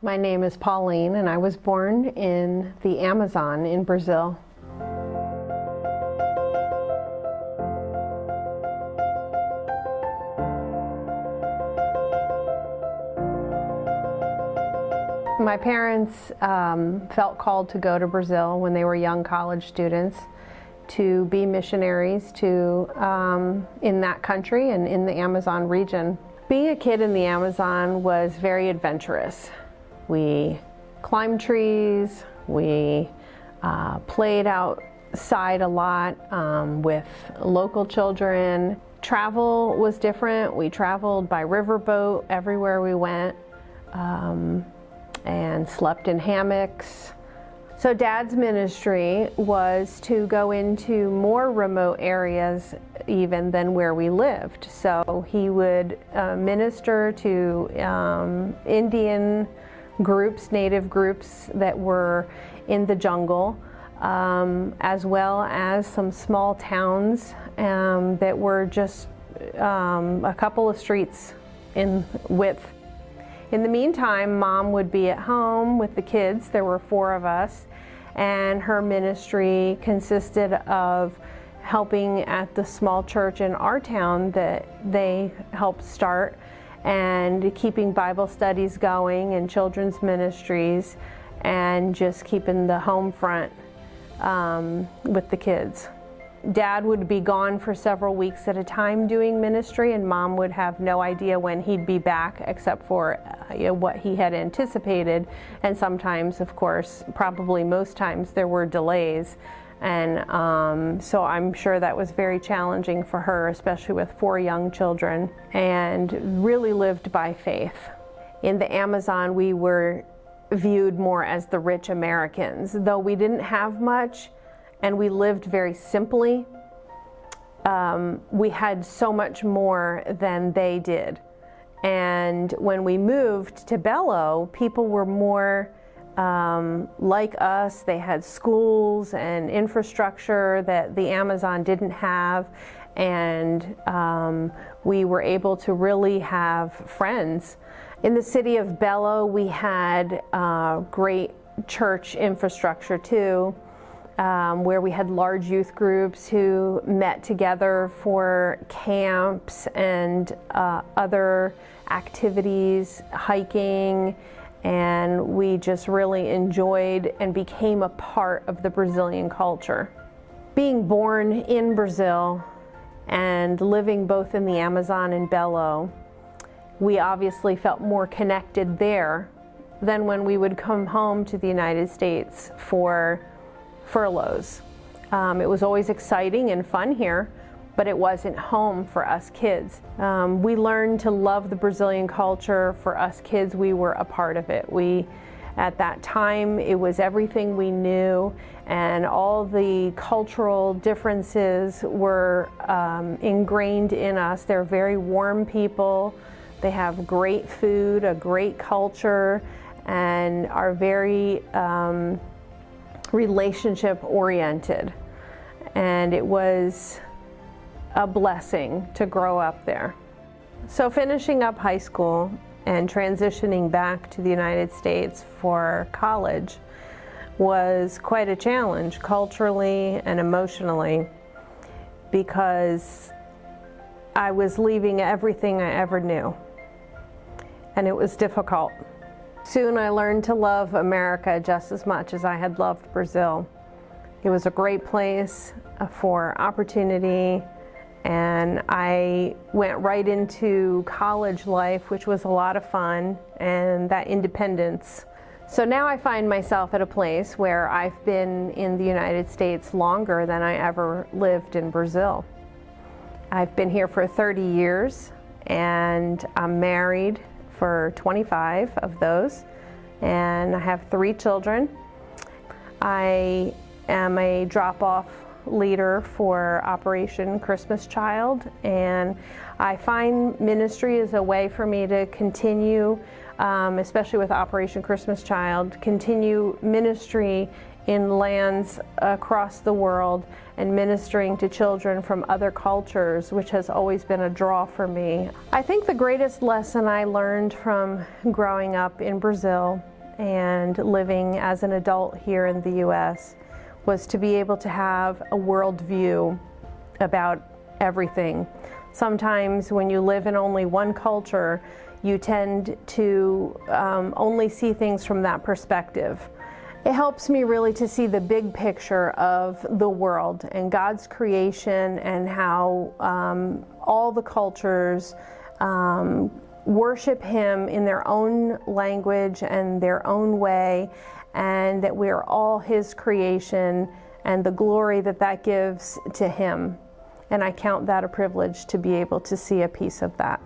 My name is Pauline, and I was born in the Amazon in Brazil. My parents felt called to go to Brazil when they were young college students to be missionaries in that country and in the Amazon region. Being a kid in the Amazon was very adventurous. We climbed trees, we played outside a lot with local children. Travel was different. We traveled by riverboat everywhere we went and slept in hammocks. So Dad's ministry was to go into more remote areas even than where we lived. So he would minister to Indian groups, native groups that were in the jungle, as well as some small towns that were just a couple of streets in width. In the meantime, Mom would be at home with the kids. There were 4 of us, and her ministry consisted of helping at the small church in our town that they helped start, and keeping Bible studies going and children's ministries, and just keeping the home front with the kids. Dad would be gone for several weeks at a time doing ministry, and Mom would have no idea when he'd be back except for what he had anticipated. And sometimes, of course, probably most times, there were delays. And so I'm sure that was very challenging for her, especially with 4 young children, and really lived by faith. In the Amazon, we were viewed more as the rich Americans. Though we didn't have much and we lived very simply, we had so much more than they did. And when we moved to Belo, people were more like us. They had schools and infrastructure that the Amazon didn't have, and we were able to really have friends. In the city of Belo, we had great church infrastructure too, where we had large youth groups who met together for camps and other activities, hiking, and we just really enjoyed and became a part of the Brazilian culture. Being born in Brazil and living both in the Amazon and Belo, we obviously felt more connected there than when we would come home to the United States for furloughs. It was always exciting and fun here, but it wasn't home for us kids. We learned to love the Brazilian culture. For us kids, we were a part of it. At that time, it was everything we knew, and all the cultural differences were ingrained in us. They're very warm people. They have great food, a great culture, and are very relationship oriented. And it was a blessing to grow up there. So finishing up high school and transitioning back to the United States for college was quite a challenge culturally and emotionally, because I was leaving everything I ever knew, and it was difficult. Soon I learned to love America just as much as I had loved Brazil. It was a great place for opportunity, and I went right into college life, which was a lot of fun, and that independence. So now I find myself at a place where I've been in the United States longer than I ever lived in Brazil. I've been here for 30 years, and I'm married for 25 of those, and I have 3 children. I am a drop-off leader for Operation Christmas Child, and I find ministry is a way for me to continue, especially with Operation Christmas Child, continue ministry in lands across the world and ministering to children from other cultures, which has always been a draw for me. I think the greatest lesson I learned from growing up in Brazil and living as an adult here in the U.S. was to be able to have a worldview about everything. Sometimes when you live in only one culture, you tend to only see things from that perspective. It helps me really to see the big picture of the world and God's creation and how all the cultures worship Him in their own language and their own way, and that we are all His creation and the glory that that gives to Him. And I count that a privilege to be able to see a piece of that.